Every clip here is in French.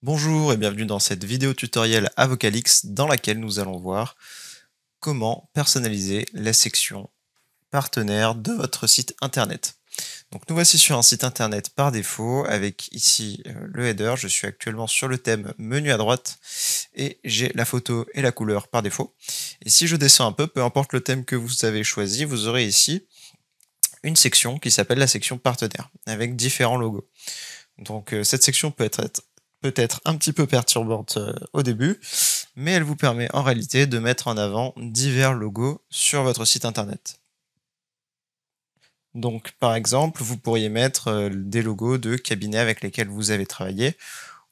Bonjour et bienvenue dans cette vidéo tutoriel Avocalix dans laquelle nous allons voir comment personnaliser la section partenaire de votre site internet. Donc nous voici sur un site internet par défaut avec ici le header. Je suis actuellement sur le thème menu à droite et j'ai la photo et la couleur par défaut. Et si je descends un peu importe le thème que vous avez choisi, vous aurez ici une section qui s'appelle la section partenaire avec différents logos. Donc cette section peut être un petit peu perturbante au début, mais elle vous permet en réalité de mettre en avant divers logos sur votre site internet. Donc par exemple, vous pourriez mettre des logos de cabinets avec lesquels vous avez travaillé,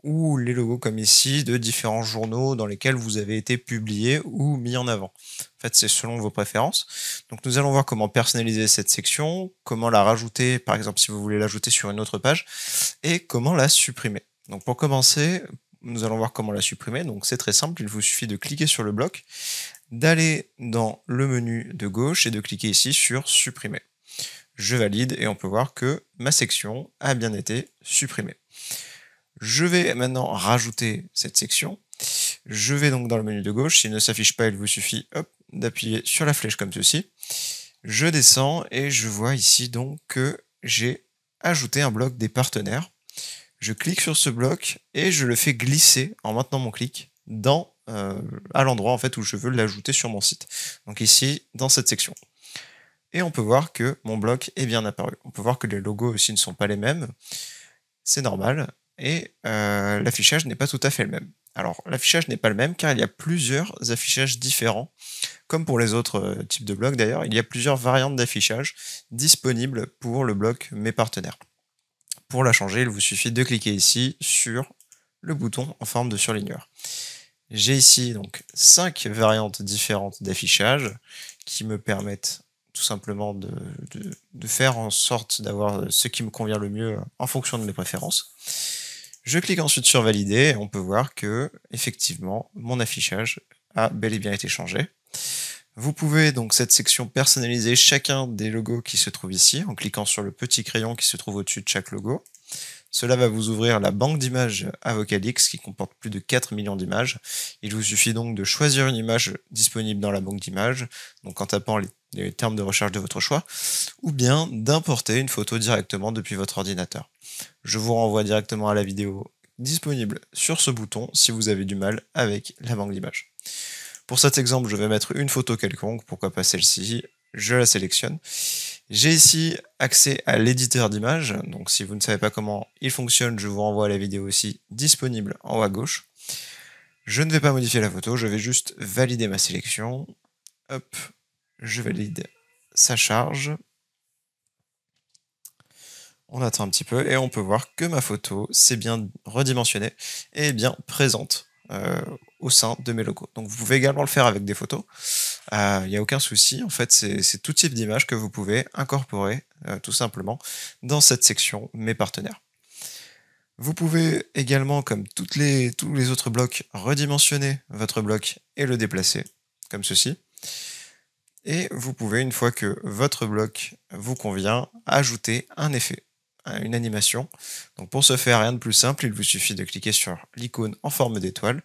ou les logos comme ici de différents journaux dans lesquels vous avez été publié ou mis en avant. En fait, c'est selon vos préférences. Donc nous allons voir comment personnaliser cette section, comment la rajouter, par exemple si vous voulez l'ajouter sur une autre page, et comment la supprimer. Donc pour commencer, nous allons voir comment la supprimer. Donc c'est très simple, il vous suffit de cliquer sur le bloc, d'aller dans le menu de gauche et de cliquer ici sur supprimer. Je valide et on peut voir que ma section a bien été supprimée. Je vais maintenant rajouter cette section. Je vais donc dans le menu de gauche. S'il ne s'affiche pas, il vous suffit d'appuyer sur la flèche comme ceci. Je descends et je vois ici donc que j'ai ajouté un bloc des partenaires. Je clique sur ce bloc et je le fais glisser en maintenant mon clic à l'endroit en fait où je veux l'ajouter sur mon site. Donc ici, dans cette section. Et on peut voir que mon bloc est bien apparu. On peut voir que les logos aussi ne sont pas les mêmes. C'est normal. Et l'affichage n'est pas tout à fait le même. Alors l'affichage n'est pas le même car il y a plusieurs affichages différents. Comme pour les autres types de blocs d'ailleurs, il y a plusieurs variantes d'affichage disponibles pour le bloc Mes partenaires. Pour la changer, il vous suffit de cliquer ici sur le bouton en forme de surligneur. J'ai ici donc 5 variantes différentes d'affichage qui me permettent tout simplement de faire en sorte d'avoir ce qui me convient le mieux en fonction de mes préférences. Je clique ensuite sur valider et on peut voir que effectivement mon affichage a bel et bien été changé. Vous pouvez donc cette section personnaliser chacun des logos qui se trouvent ici en cliquant sur le petit crayon qui se trouve au-dessus de chaque logo. Cela va vous ouvrir la banque d'images Avocalix qui comporte plus de 4 millions d'images. Il vous suffit donc de choisir une image disponible dans la banque d'images, donc en tapant les termes de recherche de votre choix, ou bien d'importer une photo directement depuis votre ordinateur. Je vous renvoie directement à la vidéo disponible sur ce bouton si vous avez du mal avec la banque d'images. Pour cet exemple, je vais mettre une photo quelconque, pourquoi pas celle-ci, je la sélectionne. J'ai ici accès à l'éditeur d'images, donc si vous ne savez pas comment il fonctionne, je vous renvoie à la vidéo aussi disponible en haut à gauche. Je ne vais pas modifier la photo, je vais juste valider ma sélection. Hop, je valide sa charge. On attend un petit peu et on peut voir que ma photo s'est bien redimensionnée et est bien présente au sein de mes logos. Donc vous pouvez également le faire avec des photos. Il n'y a aucun souci, en fait c'est tout type d'image que vous pouvez incorporer tout simplement dans cette section Mes partenaires. Vous pouvez également, comme tous les autres blocs, redimensionner votre bloc et le déplacer, comme ceci. Et vous pouvez, une fois que votre bloc vous convient, ajouter un effet, une animation. Donc pour ce faire, rien de plus simple, il vous suffit de cliquer sur l'icône en forme d'étoile.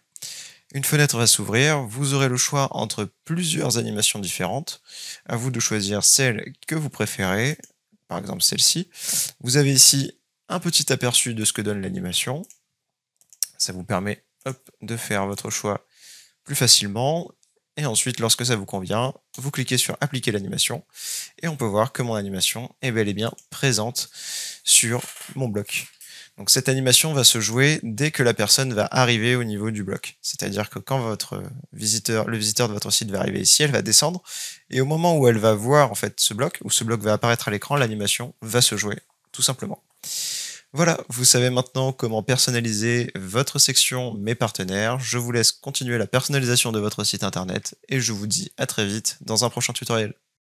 Une fenêtre va s'ouvrir, vous aurez le choix entre plusieurs animations différentes. À vous de choisir celle que vous préférez, par exemple celle-ci. Vous avez ici un petit aperçu de ce que donne l'animation. Ça vous permet de faire votre choix plus facilement. Et ensuite, lorsque ça vous convient, vous cliquez sur appliquer l'animation et on peut voir que mon animation est bel et bien présente sur mon bloc. Donc cette animation va se jouer dès que la personne va arriver au niveau du bloc. C'est-à-dire que quand le visiteur de votre site va arriver ici, elle va descendre et au moment où elle va voir en fait ce bloc, où ce bloc va apparaître à l'écran, l'animation va se jouer, tout simplement. Voilà, vous savez maintenant comment personnaliser votre section Mes partenaires. Je vous laisse continuer la personnalisation de votre site internet et je vous dis à très vite dans un prochain tutoriel.